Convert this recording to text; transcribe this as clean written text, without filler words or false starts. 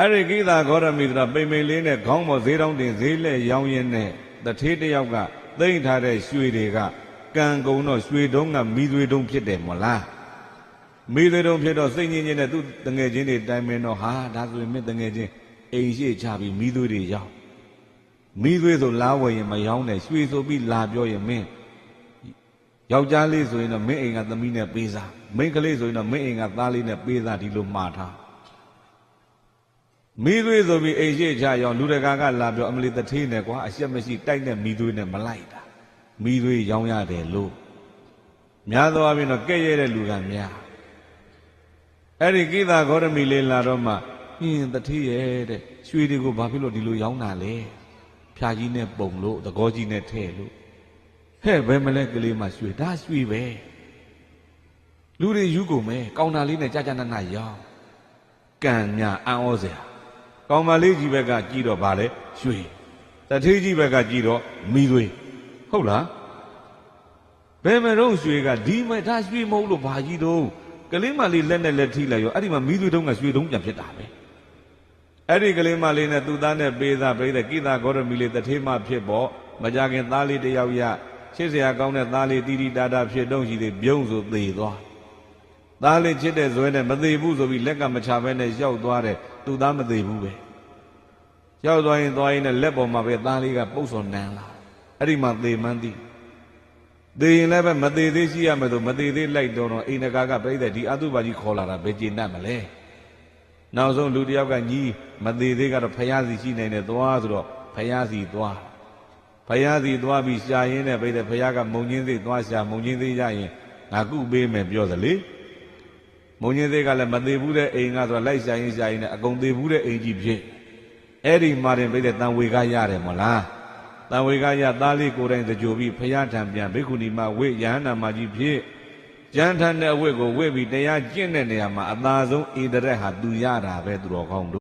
အဲ့ဒီကိသာဂေါရမီဆိုတာပိန်ပိန်လေးနဲ့ခေါင်းပေါ်ဈေးတောင်းတင်ဈေးလက်ရောင်းရင်းနဲ့တထေးတယောက်ကသိမ့်ထားတဲ့ရွှေတွေကကံကုန်တော့ရွှေတုံးကမီးသွေးတုံးဖြစ်တယ်မို့လားမီးသွေးတုံးဖြစ်တော့စိတ်ငြင်းချင်းနဲ့သူ့တငယ်ချင်းတွေတိုင်ပင်တော့ဟာဒါဆိုရင်မင်းတငယ်ချင်းအိမ်ရှိချပြီးမီးသွေးတွေရောင်းမီးသွေးဆိုလားဝယ်ရင်မရောင်းနဲ့ရွှေဆိုပြီးလာပြောရင်မင်းယောက်ျားလေးဆိုရင်တော့မင်းအိမ်ကသမီးနဲ့ပေးစားမိန်းကလေးဆိုရင်တော့မင်းအိမ်ကသားလေးနဲ့ပေးစားဒီလိုမှားထားမီးသွေးဆိုပြီးအိမ်ရှိချရောင်းလူတကာကလာပြောအမလီတထေးနဲ့ကွာအရှက်မရှိတိုက်တဲ့မီးသွေးနဲ့မလိုက်တာမီးသွေးရောင်းရတယ်လို့များသောအားဖြင့်တော့ကဲ့ရဲ့တဲ့လူကများအဲ့ဒီကိသာဂေါရမီလေးလာတော့မှဟင်းတထေးရဲ့တဲ့ရွှေတွေကိုဘာဖြစ်လို့ဒီလိုရောင်းတာလဲဖြာကြီးနဲ့ပုံလို့သကောကြီးနဲ့ထဲ့လို့ဟဲ့ဘယ်မလဲကလေးမှရွှေဒါရွှေပဲလူတွေယူကုန်မယ်ကောင်တာလေးနဲ့ကြာကြာနာနာရောင်းကံညာအံ့ဩစရာကောင်မလေးကြီးဘက်ကကြည့်တော့ဗာလဲရွှေတထေးကြီးဘက်ကကြည့်တော့မီးသွေးဟုတ်လားဘယ်မှာတော့ရွှေကဒီမဲ့ဒါရွှေမဟုတ်လို့ဘာကြီးတော့ကလေးမလေးလက်နဲ့လက်ထိလိုက်ရောအဲ့ဒီမှာမီးသွေးတုံးကရွှေတုံးပြန်ဖြစ်တာပဲအဲ့ဒီကလေးမလေးနဲ့သူ့သားနဲ့ပေးသားပြိတဲ့ကိသာဂေါရမီလေးတထေးမဖြစ်ပေါ့မကြခင်သားလေးတယောက်ရချစ်စရာကောင်းတဲ့သားလေးတီတီတာတာဖြစ်တော့ရှိသေးပြုံးဆိုသေးသွားသားလေးချစ်တဲ့ဇွဲနဲ့မသေးဘူးဆိုပြီးလက်ကမချဘဲနဲ့ရောက်သွားတယ်သူ့သားမသေးဘူးပဲရောက်သွားရင်နဲ့လက်ပေါ်မှာပဲသားလေးကပုတ်စော်နန်းလာအဲ့ဒီမှာသေမှန်းသည်သေရင်လည်းပဲမသေးသေးရှိရမယ်ဆိုမသေးသေးလိုက်တော့အိမ်နဂါကပြိတဲ့ဒီအတုပါကြီးခေါ်လာတာဘယ်ကျေနပ်မလဲနောက်ဆုံးလူတယောက်ကညီးမသေးသေးကတော့ဖယားစီရှိနိုင်တယ်သွားဆိုတော့ဖယားစီသွားဖယားစီသွားပြီးရှာရင်းနဲ့ပြိတဲ့ဖယားကမုံချင်းသေးသွားရှာမုံချင်းသေးရရင်ငါကုပေးမယ်ပြောသလေမုံချင်းသေးကလည်းမသေးဘူးတဲ့အိမ်ကဆိုလိုက်ရှာရင်းနဲ့အကုန်သေးဘူးတဲ့အိမ်ကြီးဖြစ်အဲ့ဒီမှာတင်ပြတဲ့တန်ဝေကရတယ်မလားတန်ဝေကရသားလေးကိုယ်တိုင်ကြိုပြီးဖယားထံပြန်ဘိက္ခုနီမဝိယဟန္တာမကြီးဖြစ်ကျမ်းထမ်းတဲ့အဝတ်ကိုဝတ်ပြီးတရားကျင့်တဲ့နေရာမှာအသာဆုံးဣတရက်ဟာသူရတာပဲသူတော်ကောင်း